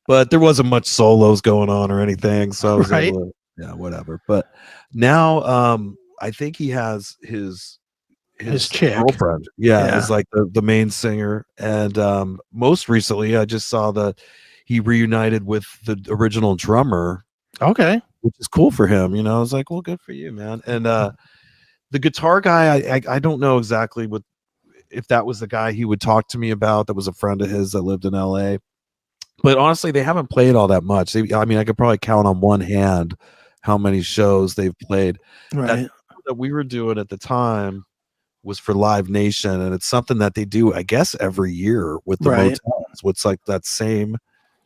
but there wasn't much solos going on or anything, so I was able to, whatever. But now I think he has his chick girlfriend, is like the main singer. And most recently I just saw that he reunited with the original drummer, which is cool for him. You know, I was like, well, good for you, man. And the guitar guy, I don't know exactly if that was the guy he would talk to me about. That was a friend of his that lived in LA, but honestly they haven't played all that much. I mean, I could probably count on one hand how many shows they've played. That we were doing at the time was for Live Nation, and it's something that they do, I guess, every year with the motels. It's like that same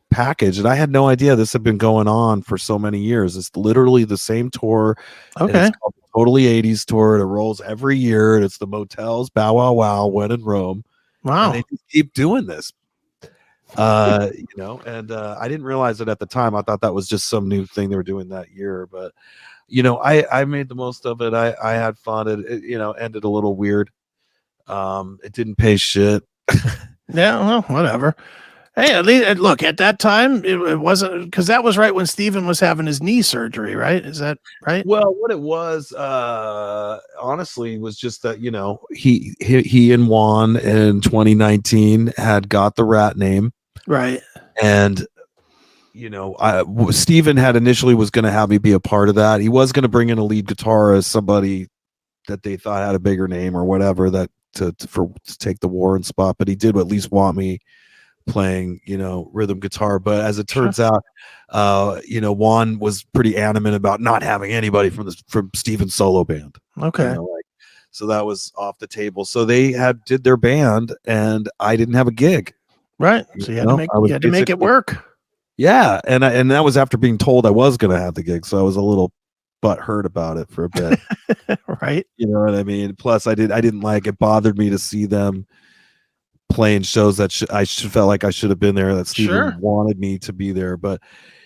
package, and I had no idea this had been going on for so many years. It's literally the same tour. And it's called the Totally 80s Tour. It rolls every year, and it's the motels, Bow Wow Wow, when in Rome. And they just keep doing this. You know, and I didn't realize it at the time. I thought that was just some new thing they were doing that year, but you know, I made the most of it. I had fun. It you know, ended a little weird. It didn't pay shit. Well, whatever. Hey, at least look, at that time it wasn't, because that was right when Steven was having his knee surgery, right? Is that right? Well, what it was, honestly, was just that, you know, he and Juan in 2019 had got the Rat name, and you know, Steven had initially was going to have me be a part of that. He was going to bring in a lead guitar as somebody that they thought had a bigger name or whatever, that to take the Warren spot, but he did at least want me playing, you know, rhythm guitar. But as it turns out, you know, Juan was pretty adamant about not having anybody from Steven's solo band. You know, like, so that was off the table. So they did their band, and I didn't have a gig. So you had to make it work. Yeah, and that was after being told I was going to have the gig, so I was a little butthurt about it for a bit. You know what I mean? Plus, I didn't like it. Bothered me to see them playing shows that I felt like I should have been there. That Steven wanted me to be there, but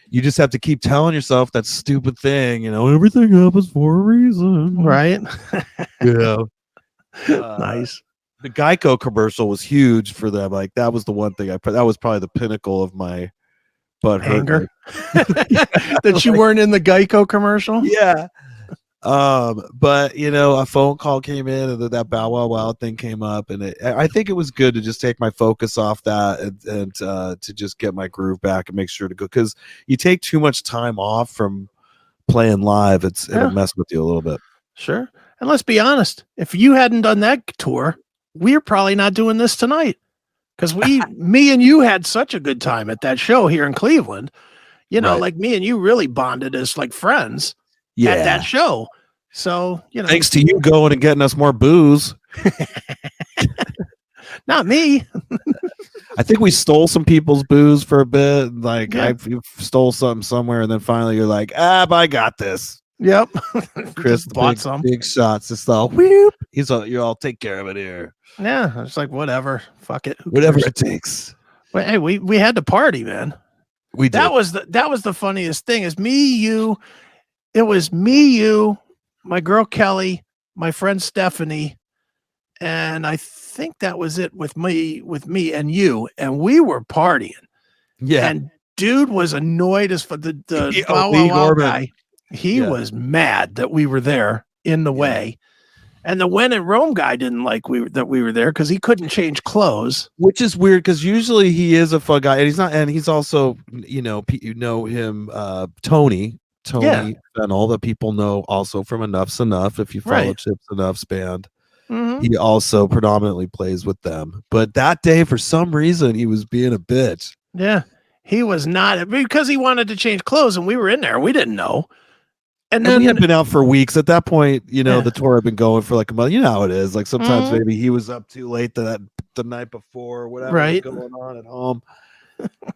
you just have to keep telling yourself that stupid thing. You know, everything happens for a reason, Nice. The Geico commercial was huge for them. Like that was the one thing that was probably the pinnacle of my anger. That you weren't in the Geico commercial. But you know, a phone call came in, and that Bow Wow Wow thing came up, and I think it was good to just take my focus off that and to just get my groove back and make sure to go, because you take too much time off from playing live, it'll mess with you a little bit. And let's be honest, if you hadn't done that tour, we're probably not doing this tonight. Because me and you had such a good time at that show here in Cleveland. You know, like me and you really bonded as like friends at that show. So, you know, thanks to you going and getting us more booze. Not me. I think we stole some people's booze for a bit. Like I stole something somewhere, and then finally you're like, I got this. Chris bought some big shots. It's all whoop. You all take care of it here. It's like whatever. Fuck it. Whatever it takes. But hey, we had to party, man. We did. That was the funniest thing. Is it was me, you, my girl Kelly, my friend Stephanie, and I think that was it with me and you, and we were partying. And dude was annoyed as for the Bow Wow Wow guy. He was mad that we were there in the way. And the When in Rome guy didn't like that we were there because he couldn't change clothes, which is weird because usually he is a fun guy, and he's not. And he's also, you know him, Tony Tony Fennell, that people know also from Enough's Enough, if you follow Right. Chip Enough's band. Mhm. He also predominantly plays with them. But that day, for some reason, he was being a bitch. Yeah. He was not, because he wanted to change clothes and we were in there. We didn't know. And And then we had been out for weeks. At that point, you know, Yeah. the tour had been going for like a month. You know how it is. Like sometimes Mhm. maybe he was up too late the night before, or whatever was Right. going on at home.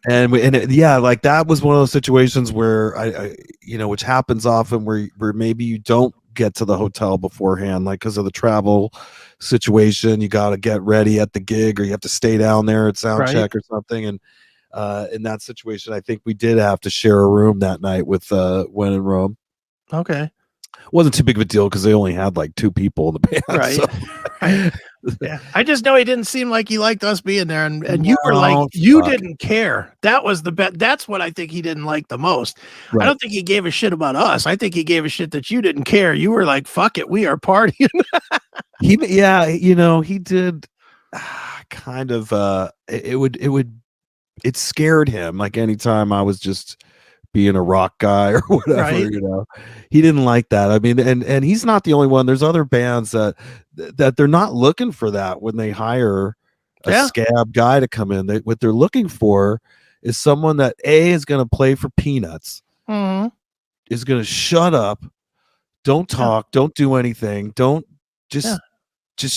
Yeah, like that was one of those situations where I you know, which happens often, where maybe you don't get to the hotel beforehand, like because of the travel situation. You got to get ready at the gig, or you have to stay down there at sound Right. check or something. And in that situation, I think we did have to share a room that night with When in Rome. Okay. It wasn't too big of a deal because they only had like 2 people in the band. Right. So. Right. Yeah. I just know he didn't seem like he liked us being there. And you were like, No, you fuck. didn't care. That was the bet. That's what I think he didn't like the most. I Right. don't think he gave a shit about us. I think he gave a shit that you didn't care. You were like, fuck it, we are partying. Yeah, you know, he did kind of it scared him, like anytime I was just being a rock guy or whatever. Right. You know, he didn't like that. I mean, and he's not the only one. There's other bands that they're not looking for that when they hire a Yeah. scab guy to come in. What they're looking for is someone that is going to play for peanuts, Mhm. is going to shut up, don't talk, don't do anything, don't just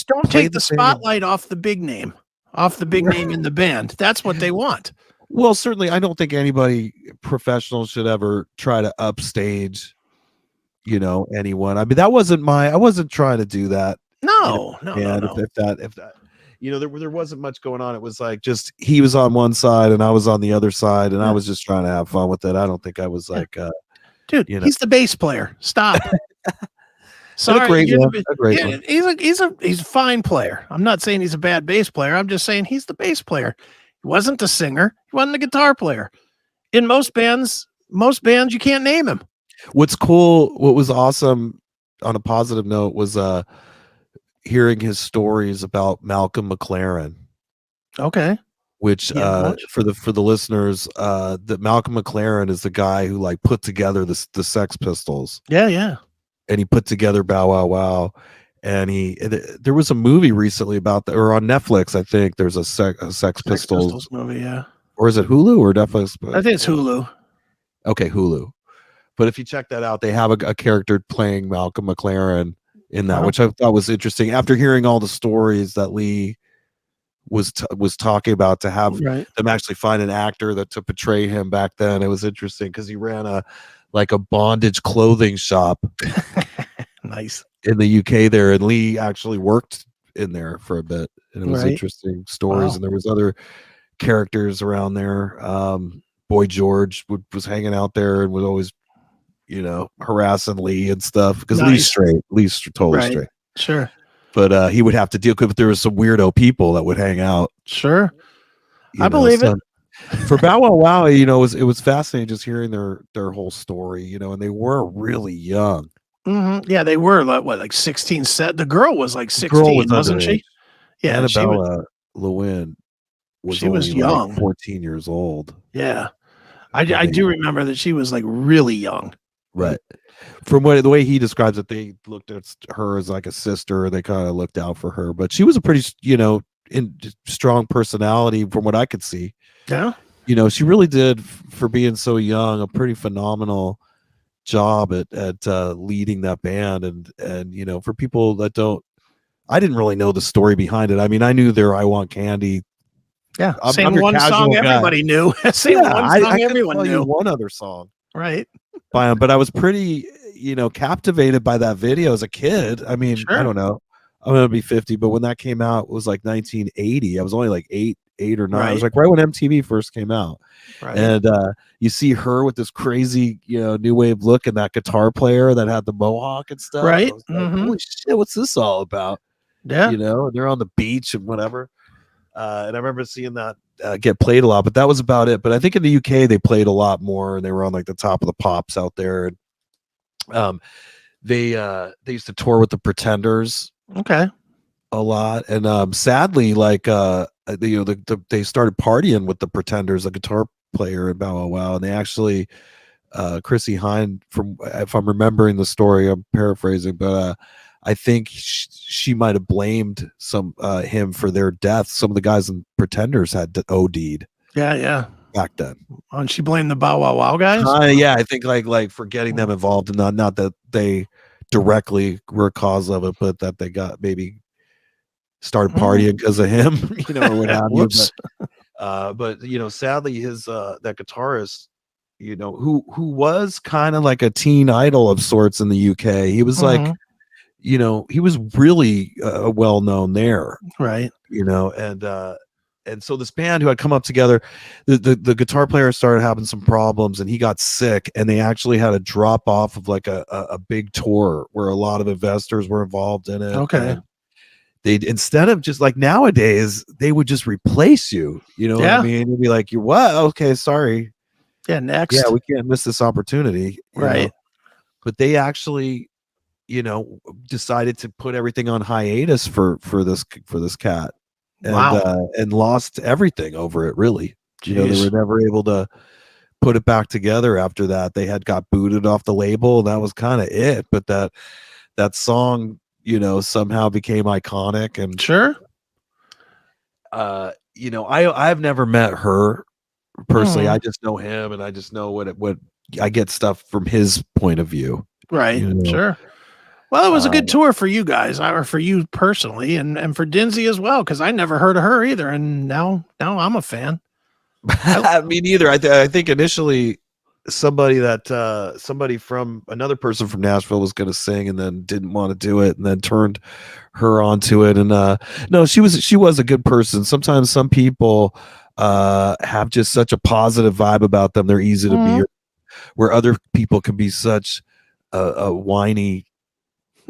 Don't play take the the thing. spotlight off the big name in the band. That's what they want. Well, certainly, I don't think anybody professional should ever try to upstage, you know, anyone. I mean, I wasn't trying to do that. No. And if that, you know, there wasn't much going on. It was like just he was on one side and I was on the other side, and I was just trying to have fun with it. I don't think I was like, dude, you know, he's the bass player. Stop. Sorry, a great you're one, the, a great yeah, one. he's a fine player. I'm not saying he's a bad bass player. I'm just saying he's the bass player. He wasn't the singer. He wasn't the guitar player. In most bands, you can't name him. What's cool, what was awesome on a positive note was hearing his stories about Malcolm McLaren. Okay. Which for the listeners, that Malcolm McLaren is the guy who like put together the Sex Pistols. Yeah. And he put together Bow Wow Wow. And there was a movie recently about that, or on Netflix, I think there's a Sex Pistols movie, yeah. Or is it Hulu or Netflix? I think it's Hulu. Okay, Hulu. But if you check that out, they have a character playing Malcolm McLaren in that, which I thought was interesting. After hearing all the stories that Lee was talking about, to have them actually find an actor to portray him back then, it was interesting because he ran a bondage clothing shop. Nice. In the UK there, and Lee actually worked in there for a bit, and it was interesting stories. And there was other characters around there. Boy George was hanging out there and was always, you know, harassing Lee and stuff, because Lee's totally straight. Sure. But he would have to deal with, there was some weirdo people that would hang out. Sure. I believe it. For Bow Wow Wow, you know, it was fascinating just hearing their whole story, you know, and they were really young. Mm-hmm. Yeah, they were like 16. The girl was like 16, wasn't she? Yeah, Annabella Lewin was only young, like 14 years old. Yeah, I do remember that she was like really young. Right. From the way he describes it, they looked at her as like a sister. They kind of looked out for her, but she was a pretty, you know, strong personality from what I could see. Yeah. You know, she really did, for being so young, a pretty phenomenal job at leading that band. And you know, for people that I didn't really know the story behind it. I mean, I knew their I Want Candy. Yeah, I'm your one song guy. Everybody knew. One song everyone knew. One other song, right? But I was pretty, you know, captivated by that video as a kid. I mean, I don't know. I'm gonna be 50, but when that came out, it was like 1980. I was only like eight or nine. I was like right when MTV first came out. Right. And you see her with this crazy, you know, new wave look, and that guitar player that had the mohawk and stuff. Right. I was like, holy shit, what's this all about? Yeah. You know, they're on the beach and whatever. And I remember seeing that get played a lot, but that was about it. But I think in the UK they played a lot more, and they were on like the top of the pops out there. And they used to tour with the Pretenders. Okay. A lot. And sadly, like you know, they started partying with the Pretenders, a guitar player in Bow Wow Wow, and they actually Chrissy Hine, from if I'm remembering the story, I'm paraphrasing, but I think she might have blamed him for their death. Some of the guys in Pretenders had OD'd. Yeah. Back then. And she blamed the Bow Wow Wow guys? Yeah, I think like for getting them involved, and not that they directly were cause of it, but that they got maybe started partying because of him, or what have you. But sadly, his that guitarist, who was kind of like a teen idol of sorts in the UK. He was like, he was really well known there, right? And so this band who had come up together, the guitar player started having some problems, and he got sick, and they actually had to drop off of like a big tour where a lot of investors were involved in it. Okay. They, instead of just like nowadays, they would just replace you. You know what I mean? You'd be like, "You what? Okay, sorry. Yeah, next. Yeah, we can't miss this opportunity." Right. But they actually, decided to put everything on hiatus for this cat. And lost everything over it, really. They were never able to put it back together after that. They had got booted off the label, and that was kind of it. But that song, somehow became iconic. And sure. I've never met her personally. I just know him, and I just know what I get stuff from his point of view. Right. Sure. Well, it was a good tour for you guys, or for you personally, and for Dinzy as well, because I never heard of her either, and now I'm a fan. Me neither. I think initially somebody from another person from Nashville was going to sing, and then didn't want to do it, and then turned her onto it. And no, she was a good person. Sometimes some people have just such a positive vibe about them. They're easy to be, where other people can be such a whiny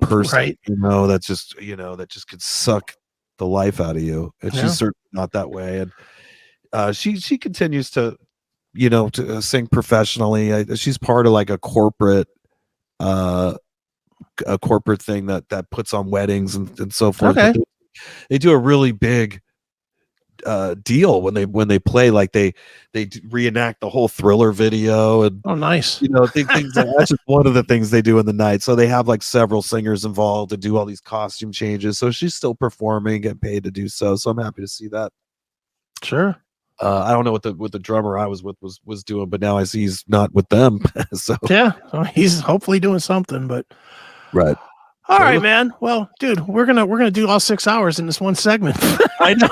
person, right? That's just that just could suck the life out of you. And she's certainly not that way. And she continues to to sing professionally. She's part of like a corporate thing that puts on weddings and so forth. Okay. They do a really big deal when they play, like they reenact the whole Thriller video. And nice. Things that's just one of the things they do in the night. So they have like several singers involved to do all these costume changes, so she's still performing, getting paid to do so I'm happy to see that. Sure. I don't know what the drummer I was with was doing, but now I see he's not with them. So he's hopefully doing something. But right. All right, man. Well, dude, we're gonna do all 6 hours in this one segment. I know.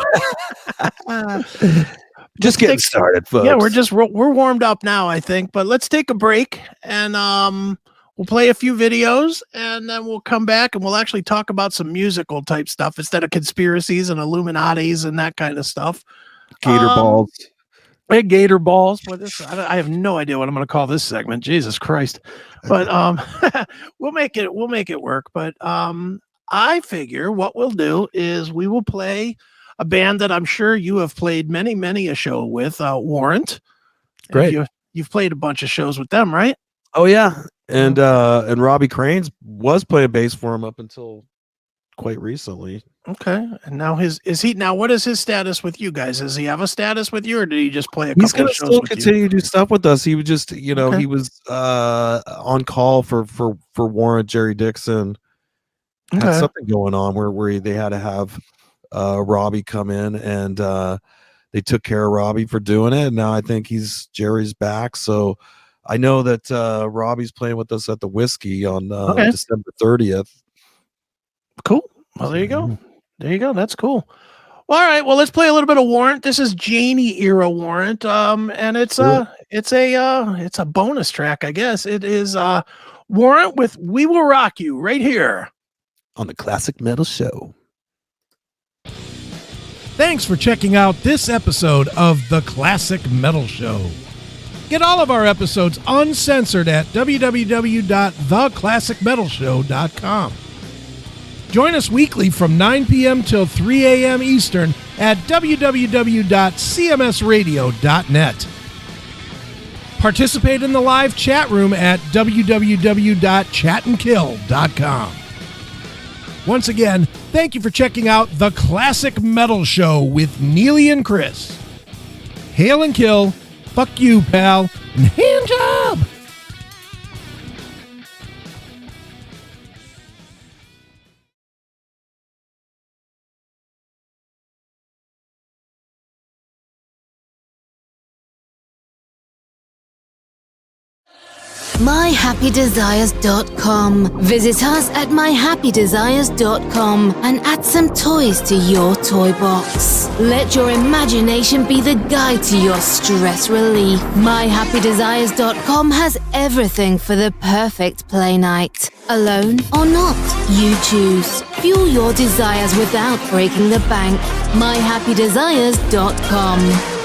Just getting started, folks. Yeah, we're warmed up now, I think. But let's take a break, and we'll play a few videos, and then we'll come back and we'll actually talk about some musical type stuff instead of conspiracies and Illuminatis and that kind of stuff. Gator balls. Gator balls. But I have no idea what I'm going to call this segment. Jesus Christ. But we'll make it work. But I figure what we'll do is we will play a band that I'm sure you have played many a show with, Warrant. Great. You've played a bunch of shows with them, right? Oh yeah. And Robbie Cranes was playing bass for him up until quite recently. Okay. And now what is his status with you guys? Does he have a status with you, or did he just play a couple of shows? He's gonna still continue to do stuff with us. He would just, he was on call for Warrant. Jerry Dixon had something going on where they had to have Robbie come in, and they took care of Robbie for doing it. And now I think Jerry's back. So I know that Robbie's playing with us at the Whiskey on December 30th. Cool. Well, there you go. That's cool. Well, all right. Well, let's play a little bit of Warrant. This is Janie era Warrant. And it's a bonus track, I guess. It is Warrant with "We Will Rock You" right here on the Classic Metal Show. Thanks for checking out this episode of the Classic Metal Show. Get all of our episodes uncensored at www.theclassicmetalshow.com. Join us weekly from 9 p.m. till 3 a.m. Eastern at www.cmsradio.net. Participate in the live chat room at www.chatandkill.com. Once again, thank you for checking out The Classic Metal Show with Neeley and Chris. Hail and kill, fuck you, pal, and hand job! myhappydesires.com. Visit us at myhappydesires.com and add some toys to your toy box. Let your imagination be the guide to your stress relief. myhappydesires.com has everything for the perfect play night. Alone or not, you choose. Fuel your desires without breaking the bank. myhappydesires.com.